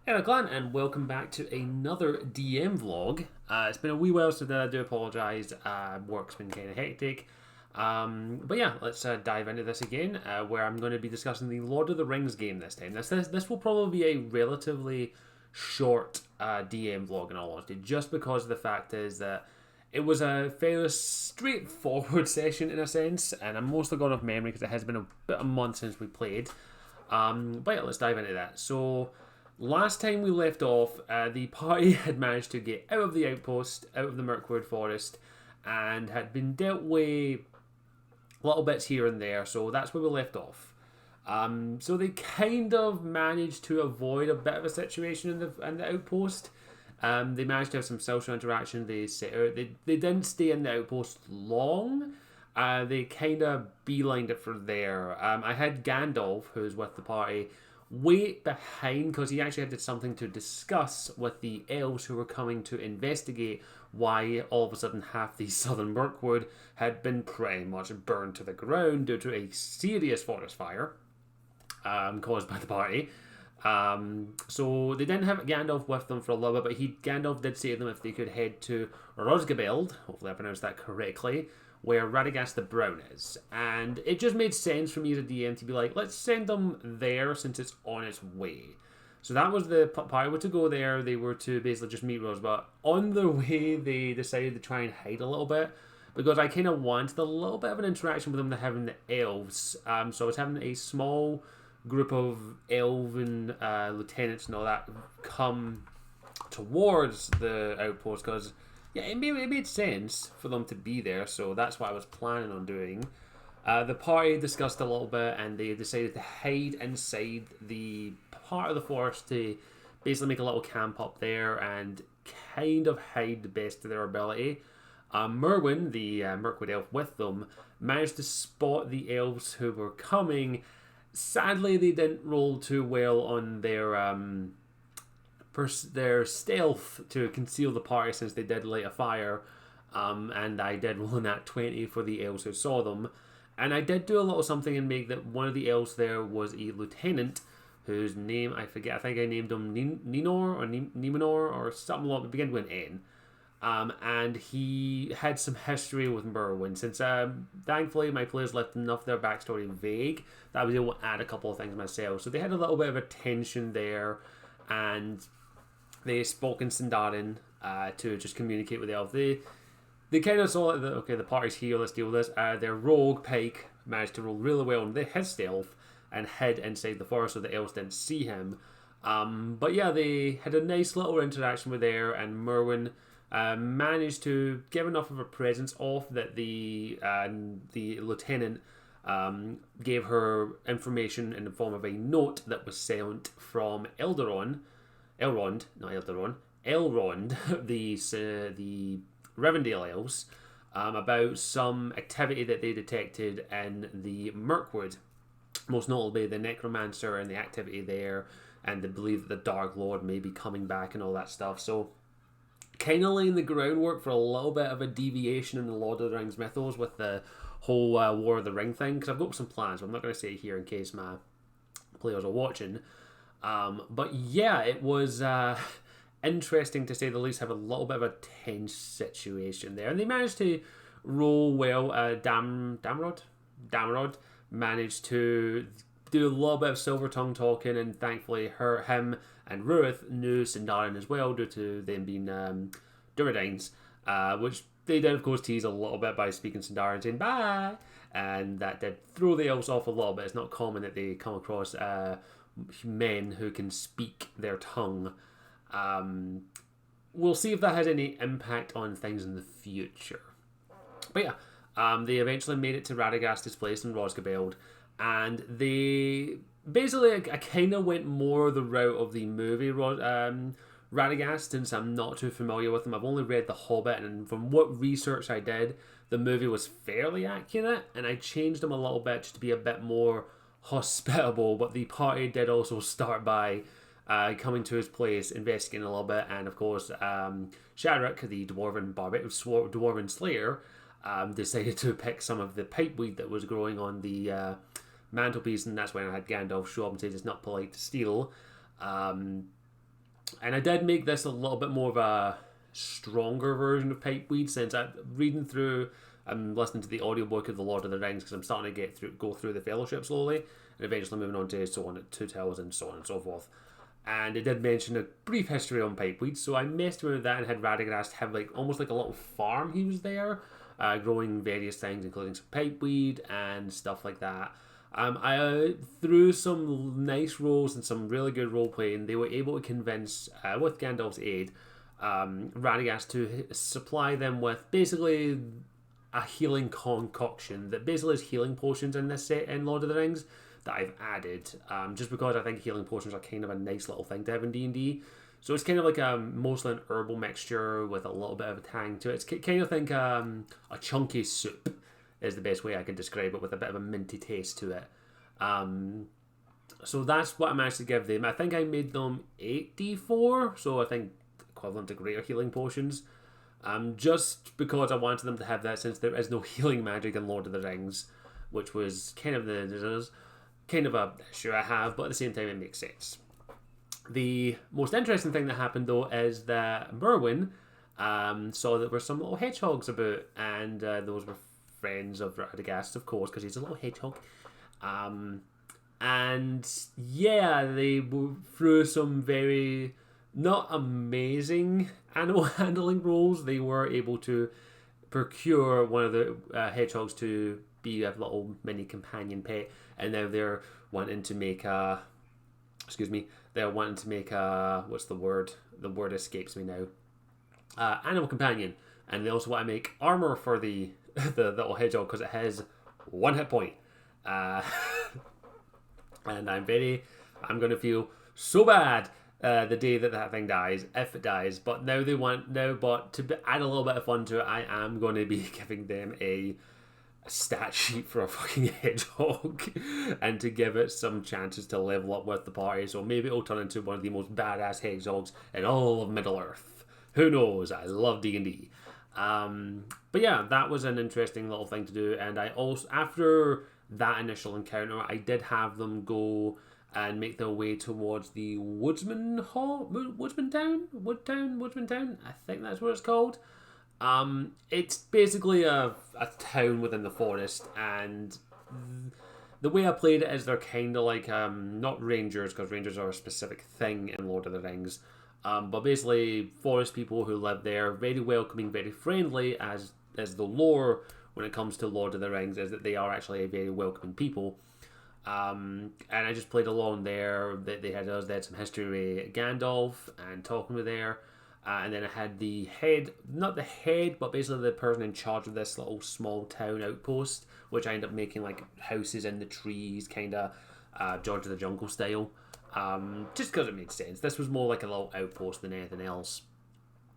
Hello, Glenn, and welcome back to another DM vlog. It's been a wee while since I do apologise. Work's been kind of hectic. But yeah, let's dive into this again, where I'm going to be discussing the Lord of the Rings game this time. This will probably be a relatively short DM vlog in all honesty, just because the fact is that it was a fairly straightforward session in a sense, and I'm mostly going off memory because it has been a bit of a month since we played. But yeah, let's dive into that. So, last time we left off, the party had managed to get out of the outpost, out of the Mirkwood Forest, and had been dealt with little bits here and there, so that's where we left off. So they kind of managed to avoid a bit of a situation in the outpost. They managed to have some social interaction. They set out. They didn't stay in the outpost long. They kind of beelined it for there. I had Gandalf, who's with the party, wait behind because he actually had something to discuss with the elves who were coming to investigate why all of a sudden half the southern Mirkwood had been pretty much burned to the ground due to a serious forest fire caused by the party. So they didn't have Gandalf with them for a little bit, but Gandalf did say to them if they could head to Rosgabeld, hopefully I pronounced that correctly, where Radagast the Brown is. And it just made sense for me as a DM to be like, let's send them there since it's on its way. So that was the party were to go there. They were to basically just meet Rose, but on the way they decided to try and hide a little bit because I kind of wanted a little bit of an interaction with them to having the elves. So I was having a small group of elven lieutenants and all that come towards the outpost because it made sense for them to be there, so that's what I was planning on doing. The party discussed a little bit and they decided to hide inside the part of the forest to basically make a little camp up there and kind of hide the best of their ability. Merwin, the Mirkwood elf with them, managed to spot the elves who were coming. Sadly, they didn't roll too well on their stealth to conceal the party since they did light a fire. And I did roll a nat 20 for the elves who saw them. And I did do a little something and make that one of the elves there was a lieutenant whose name I forget. I think I named him Ninor or Nimenor or something like that. It began with an N. And he had some history with Merwin. Since thankfully my players left enough of their backstory vague that I was able to add a couple of things myself. So they had a little bit of a tension there, and they spoke in Sindarin to just communicate with the elf. They kind of saw that, okay, the party's here, let's deal with this. Their rogue, Pike, managed to roll really well on his stealth and hid inside the forest so the elves didn't see him. But yeah, they had a nice little interaction with there, and Merwin managed to give enough of a presence off that the lieutenant gave her information in the form of a note that was sent from Elrond, the Rivendell elves, about some activity that they detected in the Mirkwood, most notably the necromancer and the activity there, and they believe that the Dark Lord may be coming back and all that stuff. So kind of laying the groundwork for a little bit of a deviation in the Lord of the Rings mythos with the whole War of the Ring thing, because I've got some plans, but I'm not going to say it here in case my players are watching. But yeah, it was interesting to say the least, have a little bit of a tense situation there. And they managed to roll well. Damrod managed to do a little bit of silver tongue talking, and thankfully him and Ruth knew Sindarin as well due to them being Duradines, which they did of course tease a little bit by speaking Sindarin saying bye, and that did throw the elves off a little bit. It's not common that they come across men who can speak their tongue. We'll see if that has any impact on things in the future. But yeah, they eventually made it to Radagast's place in Rosgabeld, and they basically, I kind of went more the route of the movie Radagast, since I'm not too familiar with them. I've only read The Hobbit, and from what research I did, the movie was fairly accurate, and I changed them a little bit just to be a bit more hospitable. But the party did also start by coming to his place, investigating a little bit, and of course, Shadrick, the dwarven slayer, decided to pick some of the pipeweed that was growing on the mantelpiece, and that's when I had Gandalf show up and say it's not polite to steal. And I did make this a little bit more of a stronger version of pipeweed, since I'm listening to the audiobook of The Lord of the Rings, because I'm starting to go through the Fellowship slowly, and eventually moving on to so on Two Towers and so on and so forth. And it did mention a brief history on pipeweed, so I messed around with that and had Radagast have almost like a little farm. He was there, growing various things, including some pipeweed and stuff like that. Through some nice rolls and some really good role playing, they were able to convince, with Gandalf's aid, Radagast to supply them with basically a healing concoction that basically is healing potions in this set in Lord of the Rings that I've added, just because I think healing potions are kind of a nice little thing to have in D&D. So it's kind of like mostly an herbal mixture with a little bit of a tang to it. It's kind of think a chunky soup is the best way I could describe it, with a bit of a minty taste to it. So that's what I managed to give them. I think I made them 8d4, so I think equivalent to greater healing potions. Just because I wanted them to have that, since there is no healing magic in Lord of the Rings, which was kind of a issue I have, but at the same time it makes sense. The most interesting thing that happened though is that Merwin saw that there were some little hedgehogs about, and those were friends of Radagast, of course, because he's a little hedgehog. And yeah, they through some very not amazing animal handling roles, they were able to procure one of the hedgehogs to be a little mini companion pet, and now they're wanting to make a what's the word? The word escapes me now. Animal companion, and they also want to make armour for the little hedgehog, because it has 1 hit point. And I'm going to feel so bad the day that thing dies, if it dies. But now but to add a little bit of fun to it, I am going to be giving them a stat sheet for a fucking hedgehog, and to give it some chances to level up with the party. So maybe it'll turn into one of the most badass hedgehogs in all of Middle Earth. Who knows? I love D&D. But yeah, that was an interesting little thing to do. And I also, after that initial encounter, I did have them go and make their way towards the Woodsman Town. I think that's what it's called. It's basically a town within the forest, and the way I played it is they're kind of like not rangers, because rangers are a specific thing in Lord of the Rings, but basically forest people who live there, very welcoming, very friendly, as the lore when it comes to Lord of the Rings is that they are actually a very welcoming people. And I just played along there. They had some history with Gandalf and talking with there. And then I had not the head, but basically the person in charge of this little small town outpost, which I ended up making like houses in the trees, kind of George of the Jungle style. Just because it made sense. This was more like a little outpost than anything else.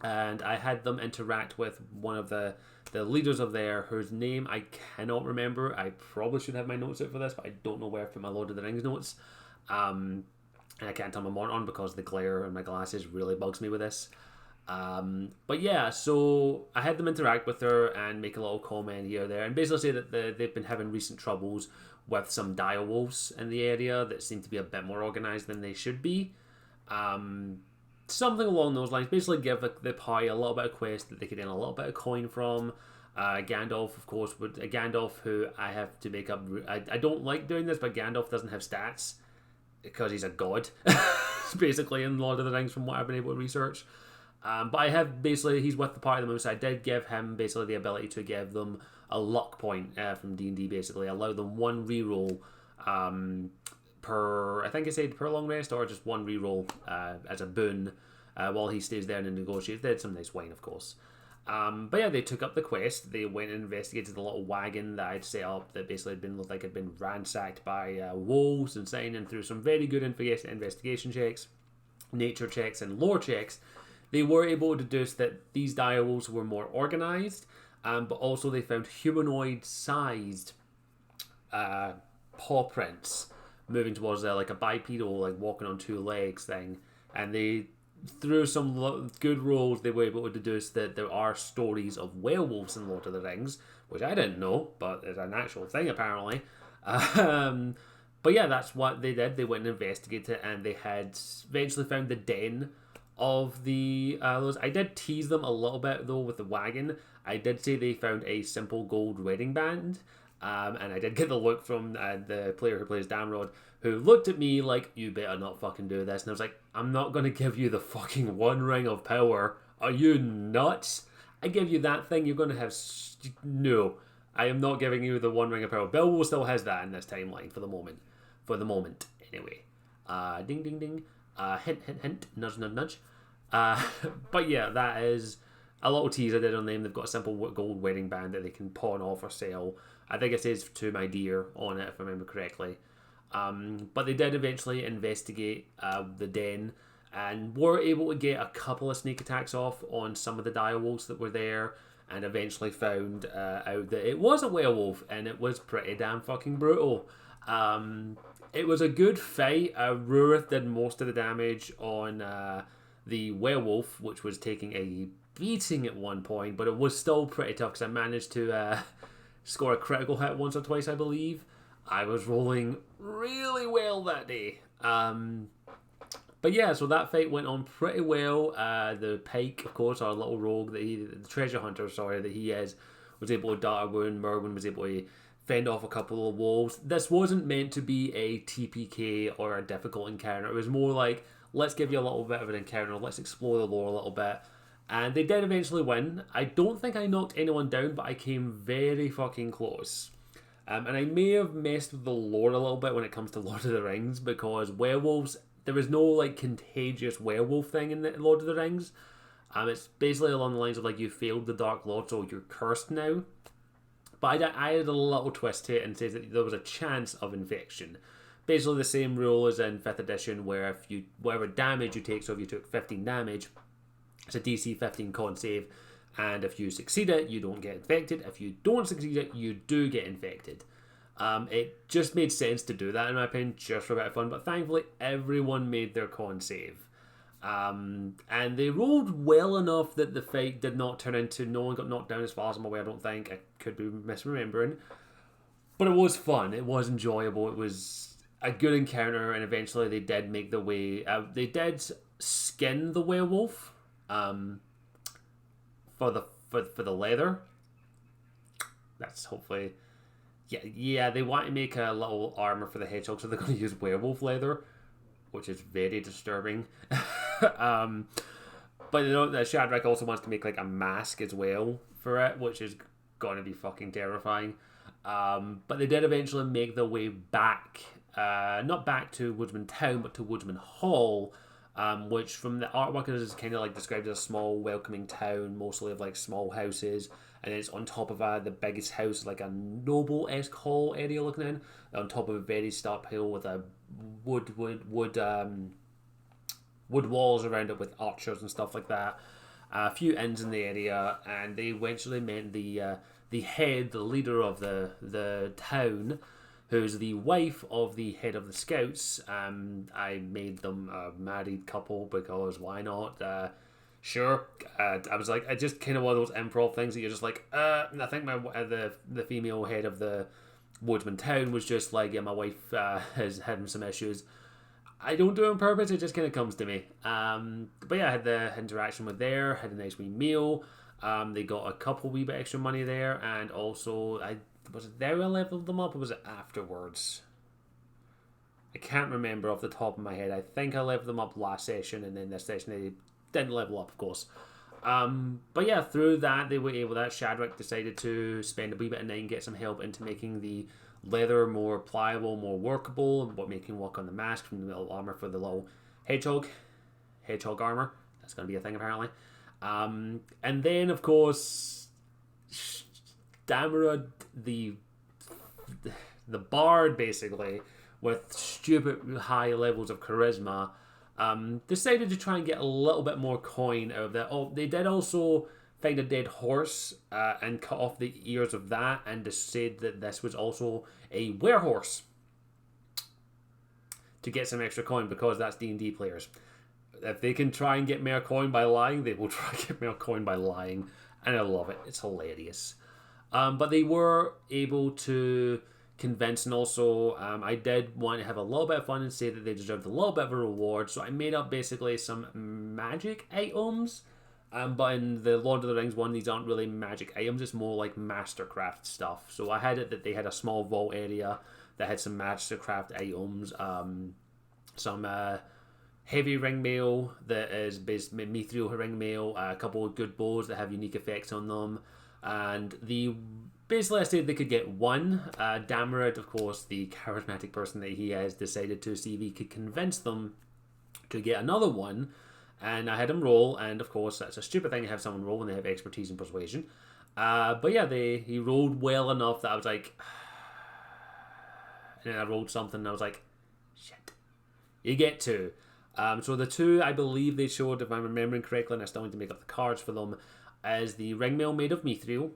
And I had them interact with one of the leaders of there, whose name I cannot remember. I probably should have my notes out for this, but I don't know where I've put my Lord of the Rings notes. And I can't turn my monitor on because the glare in my glasses really bugs me with this. But yeah, so I had them interact with her and make a little comment here or there, and basically say that they've been having recent troubles with some dire wolves in the area that seem to be a bit more organised than they should be. Something along those lines. Basically give the party a little bit of quest that they could earn a little bit of coin from. Gandalf, of course, Gandalf, who I have to make up. I don't like doing this, but Gandalf doesn't have stats because he's a god, basically, in Lord of the Rings, from what I've been able to research. But I have basically, he's with the party the most. I did give him basically the ability to give them a luck point from D&D, basically. Allow them one reroll per, I think I said per long rest, or just one reroll as a boon while he stays there and negotiates. They had some nice wine, of course. But yeah, they took up the quest. They went and investigated the little wagon that I'd set up that basically had been ransacked by wolves, and signing through some very good investigation checks, nature checks, and lore checks. They were able to deduce that these direwolves were more organised, but also they found humanoid-sized paw prints moving towards like a bipedal, like walking on two legs thing. And they, through some good rolls, they were able to deduce that there are stories of werewolves in Lord of the Rings, which I didn't know, but it's an actual thing apparently. But yeah, that's what they did. They went and investigated it, and they had eventually found the den of the those. I did tease them a little bit though with the wagon. I did say they found a simple gold wedding band, and I did get the look from the player who plays Damrod, who looked at me like, "You better not fucking do this." And I was like, "I'm not gonna give you the fucking one ring of power. Are you nuts? I give you that thing, you're gonna have no. I am not giving you the one ring of power." Bilbo still has that in this timeline for the moment. For the moment, anyway. Ding ding ding. Hint hint hint. Nudge nudge nudge. But yeah, that is a little tease I did on them. They've got a simple gold wedding band that they can pawn off or sell. I think it says "to my dear" on it, if I remember correctly. But they did eventually investigate the den and were able to get a couple of sneak attacks off on some of the direwolves that were there, and eventually found out that it was a werewolf, and it was pretty damn fucking brutal. It was a good fight. Rurith did most of the damage on the werewolf, which was taking a beating at one point, but it was still pretty tough because I managed to score a critical hit once or twice, I believe. I was rolling really well that day. But yeah, so that fight went on pretty well. The Pike, of course, our little rogue, the treasure hunter, sorry, that he is, was able to dart a wound. Merwin was able to fend off a couple of wolves. This wasn't meant to be a TPK or a difficult encounter. It was more like, let's give you a little bit of an encounter, let's explore the lore a little bit. And they did eventually win. I don't think I knocked anyone down, but I came very fucking close. And I may have messed with the lore a little bit when it comes to Lord of the Rings, because werewolves, there is no like contagious werewolf thing in the Lord of the Rings. It's basically along the lines of like, you failed the Dark Lord, so you're cursed now. But I added a little twist to it and says that there was a chance of infection. Basically the same rule as in 5th edition, where if you, whatever damage you take, so if you took 15 damage, it's a DC 15 con save, and if you succeed it, you don't get infected. If you don't succeed it, you do get infected. It just made sense to do that, in my opinion, just for a bit of fun, but thankfully everyone made their con save. And they rolled well enough that the fight did not turn into, no one got knocked down as far as I'm aware, I don't think. I could be misremembering. But it was fun, it was enjoyable, it was a good encounter, and eventually they did make the way, they did skin the werewolf, for the leather. That's hopefully, yeah. They want to make a little armor for the hedgehog, so they're going to use werewolf leather, which is very disturbing. But you know, Shadrach also wants to make like a mask as well for it, which is going to be fucking terrifying. But they did eventually make their way back, not back to Woodsman Town, but to Woodsman Hall. Which from the artwork is kind of like described as a small welcoming town, mostly of like small houses, and it's on top of the biggest house, like a noble-esque hall area looking in, on top of a very steep hill with a wood walls around it with archers and stuff like that. A few inns in the area, and they eventually met the leader of the town, who's the wife of the head of the scouts. I made them a married couple because why not? Sure. I was like, I just kind of one of those improv things that you're just like, I think the female head of the Woodsman Town was just like, yeah, my wife has had some issues. I don't do it on purpose, it just kind of comes to me. But yeah, I had the interaction with there, had a nice wee meal. They got a couple wee bit extra money there, and also was it there I leveled them up, or was it afterwards? I can't remember off the top of my head. I think I leveled them up last session, and then this session they didn't level up, of course. But yeah, through that they were able. That Shadrach decided to spend a wee bit of night and get some help into making the leather more pliable, more workable, and what making work on the mask from the little armor for the little hedgehog armor. That's going to be a thing apparently. And then of course, Damarud, the bard, basically, with stupid high levels of charisma, decided to try and get a little bit more coin out of that. Oh, they did also find a dead horse and cut off the ears of that, and said that this was also a werehorse to get some extra coin, because that's D&D players. If they can try and get more coin by lying, they will try and get more coin by lying, and I love it. It's hilarious. But they were able to convincing also. I did want to have a little bit of fun and say that they deserved a little bit of a reward, so I made up basically some magic items. But in the Lord of the Rings one, these aren't really magic items, it's more like mastercraft stuff. So I had it that they had a small vault area that had some mastercraft items, some heavy ring mail that is basically mithril ring mail, a couple of good bows that have unique effects on them, and basically I said they could get one. Damerad, of course, the charismatic person that he has, decided to see if he could convince them to get another one. And I had him roll, and of course that's a stupid thing to have someone roll when they have expertise in persuasion. But yeah, he rolled well enough that I was like, and then I rolled something and I was like, shit, you get two. So the two I believe they showed, if I'm remembering correctly, and I still need to make up the cards for them, is the ringmail made of mithril,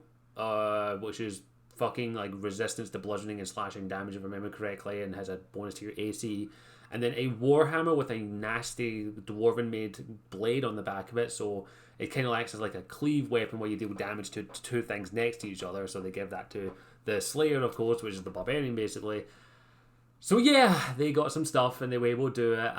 which is fucking like resistance to bludgeoning and slashing damage if I remember correctly, and has a bonus to your AC. And then a warhammer with a nasty dwarven made blade on the back of it, so it kind of acts as like a cleave weapon where you deal damage to two things next to each other. So they give that to the Slayer, of course, which is the barbarian basically. So yeah, they got some stuff and they were able to do it.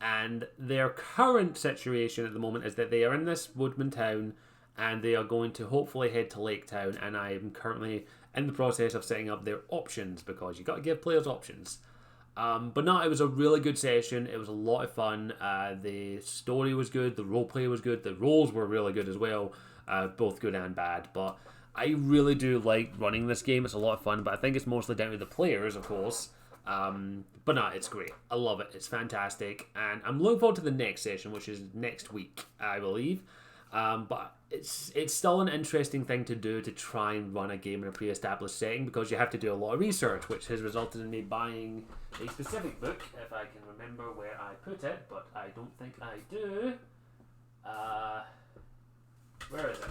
And their current situation at the moment is that they are in this woodman town and they are going to hopefully head to Lake Town. And I am currently in the process of setting up their options, because you got to give players options. But no, it was a really good session. It was a lot of fun. The story was good. The roleplay was good. The rolls were really good as well. Both good and bad. But I really do like running this game. It's a lot of fun. But I think it's mostly down to the players, of course. But no, it's great. I love it. It's fantastic. And I'm looking forward to the next session, which is next week, I believe. But it's still an interesting thing to do, to try and run a game in a pre-established setting, because you have to do a lot of research, which has resulted in me buying a specific book, if I can remember where I put it, but I don't think I do. Where is it?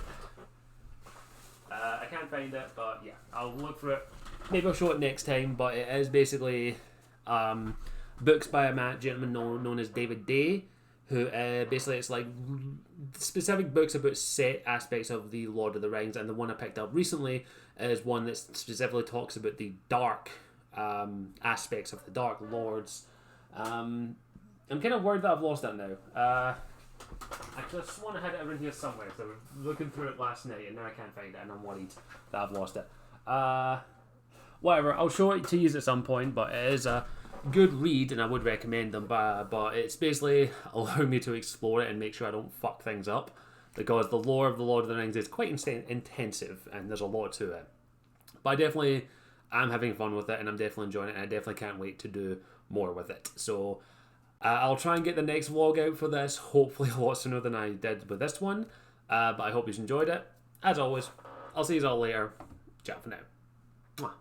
I can't find it, but yeah, I'll look for it. Maybe I'll show it next time, but it is basically books by a gentleman known as David Day, who basically it's like specific books about set aspects of the Lord of the Rings, and the one I picked up recently is one that specifically talks about the dark aspects of the Dark Lords. I'm kind of worried that I've lost that now. Actually, I sworn I had it around here somewhere, so I was looking through it last night and now I can't find it and I'm worried that I've lost it. Whatever, I'll show it to you at some point, but it is a good read and I would recommend them, but it's basically allowing me to explore it and make sure I don't fuck things up, because the lore of the Lord of the Rings is quite intensive and there's a lot to it. But I definitely am having fun with it and I'm definitely enjoying it, and I definitely can't wait to do more with it. So I'll try and get the next vlog out for this, hopefully a lot sooner than I did with this one, but I hope you enjoyed it. As always, I'll see you all later. Ciao for now. Mwah.